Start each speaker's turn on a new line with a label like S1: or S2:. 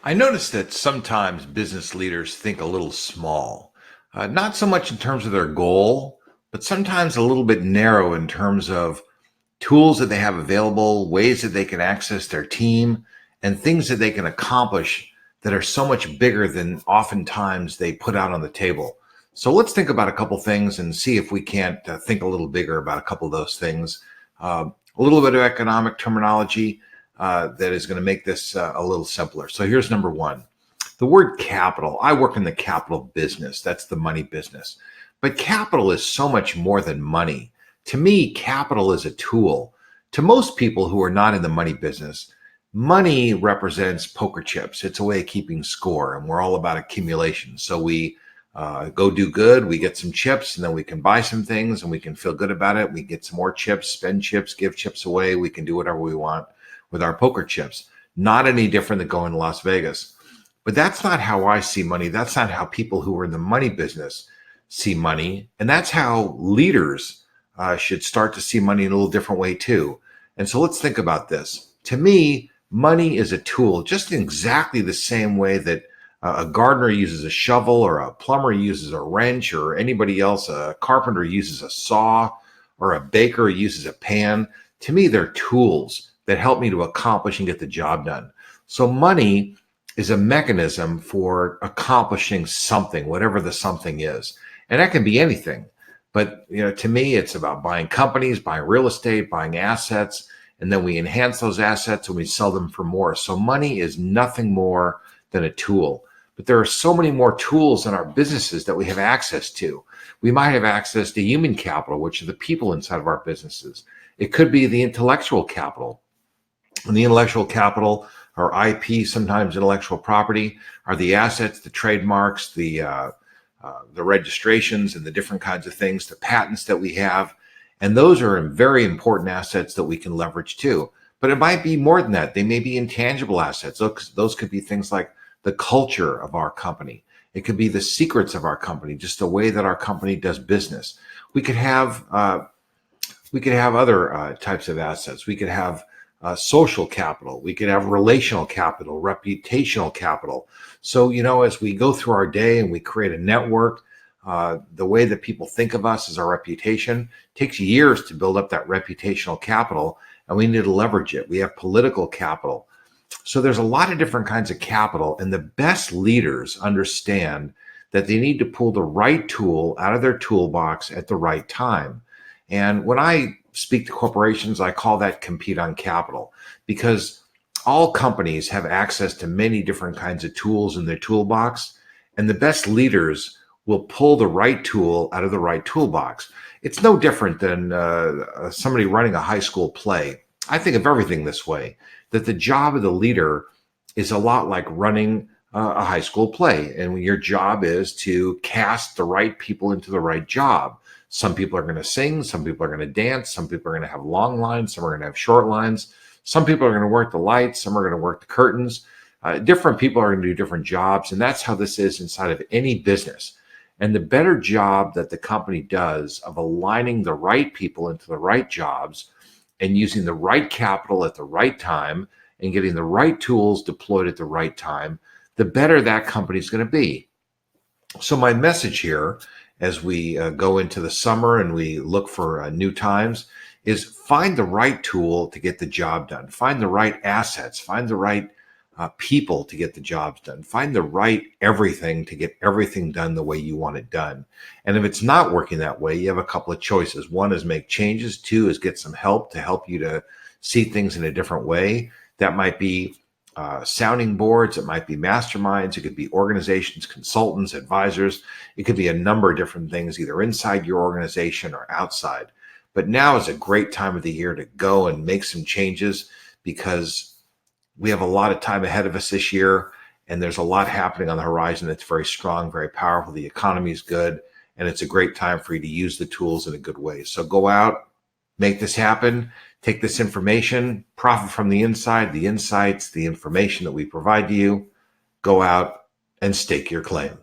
S1: I notice that sometimes business leaders think a little small, not so much in terms of their goal, but sometimes a little bit narrow in terms of tools that they have available, ways that they can access their team, and things that they can accomplish that are so much bigger than oftentimes they put out on the table. So let's think about a couple things and see if we can't think a little bigger about a couple of those things. A little bit of economic terminology that is going to make this a little simpler. So here's number one. The word capital. I work in the capital business. That's the money business. But capital is so much more than money. To me, capital is a tool. To most people who are not in the money business, money represents poker chips. It's a way of keeping score, and we're all about accumulation. So we go do good, we get some chips, and then we can buy some things, and we can feel good about it. We get some more chips, spend chips, give chips away. We can do whatever we want with our poker chips. Not any different than going to Las Vegas. But that's not how I see money. That's not how people who are in the money business see money. And that's how leaders should start to see money in a little different way too. And so let's think about this. To me, money is a tool, just in exactly the same way that a gardener uses a shovel, or a plumber uses a wrench, or anybody else, a carpenter uses a saw, or a baker uses a pan. To me, they're tools that help me to accomplish and get the job done. So money is a mechanism for accomplishing something, whatever the something is. And that can be anything. But to me, it's about buying companies, buying real estate, buying assets, and then we enhance those assets and we sell them for more. So money is nothing more than a tool. But there are so many more tools in our businesses that we have access to. We might have access to human capital, which are the people inside of our businesses. It could be the intellectual capital. And the intellectual capital, or IP, sometimes intellectual property, are the assets, the trademarks, the registrations, and the different kinds of things, the patents that we have. And those are very important assets that we can leverage too. But it might be more than that. They may be intangible assets. Those could be things like the culture of our company. It could be the secrets of our company, just the way that our company does business. We could have other types of assets. We could have social capital. We could have relational capital, reputational capital. So, as we go through our day and we create a network, the way that people think of us is our reputation. It takes years to build up that reputational capital, and we need to leverage it. We have political capital. So there's a lot of different kinds of capital, and the best leaders understand that they need to pull the right tool out of their toolbox at the right time. And when I speak to corporations, I call that compete on capital, because all companies have access to many different kinds of tools in their toolbox, and the best leaders will pull the right tool out of the right toolbox. It's no different than somebody running a high school play. I think of everything this way, that the job of the leader is a lot like running a high school play. And your job is to cast the right people into the right job. Some people are going to sing, some people are going to dance, some people are going to have long lines, some are going to have short lines. Some people are going to work the lights, some are going to work the curtains. Different people are going to do different jobs. And that's how this is inside of any business. And the better job that the company does of aligning the right people into the right jobs and using the right capital at the right time and getting the right tools deployed at the right time, the better that company is going to be. So my message here, as we go into the summer and we look for new times, is find the right tool to get the job done. Find the right assets. Find the right people to get the jobs done. Find the right everything to get everything done the way you want it done. And if it's not working that way, you have a couple of choices. One is make changes. Two is get some help to help you to see things in a different way. That might be sounding boards. It might be masterminds. It could be organizations, consultants, advisors. It could be a number of different things, either inside your organization or outside. But now is a great time of the year to go and make some changes, because we have a lot of time ahead of us this year, and there's a lot happening on the horizon that's very strong, very powerful. The economy is good, and it's a great time for you to use the tools in a good way. So go out, make this happen, take this information, profit from the inside, the insights, the information that we provide to you. Go out and stake your claim.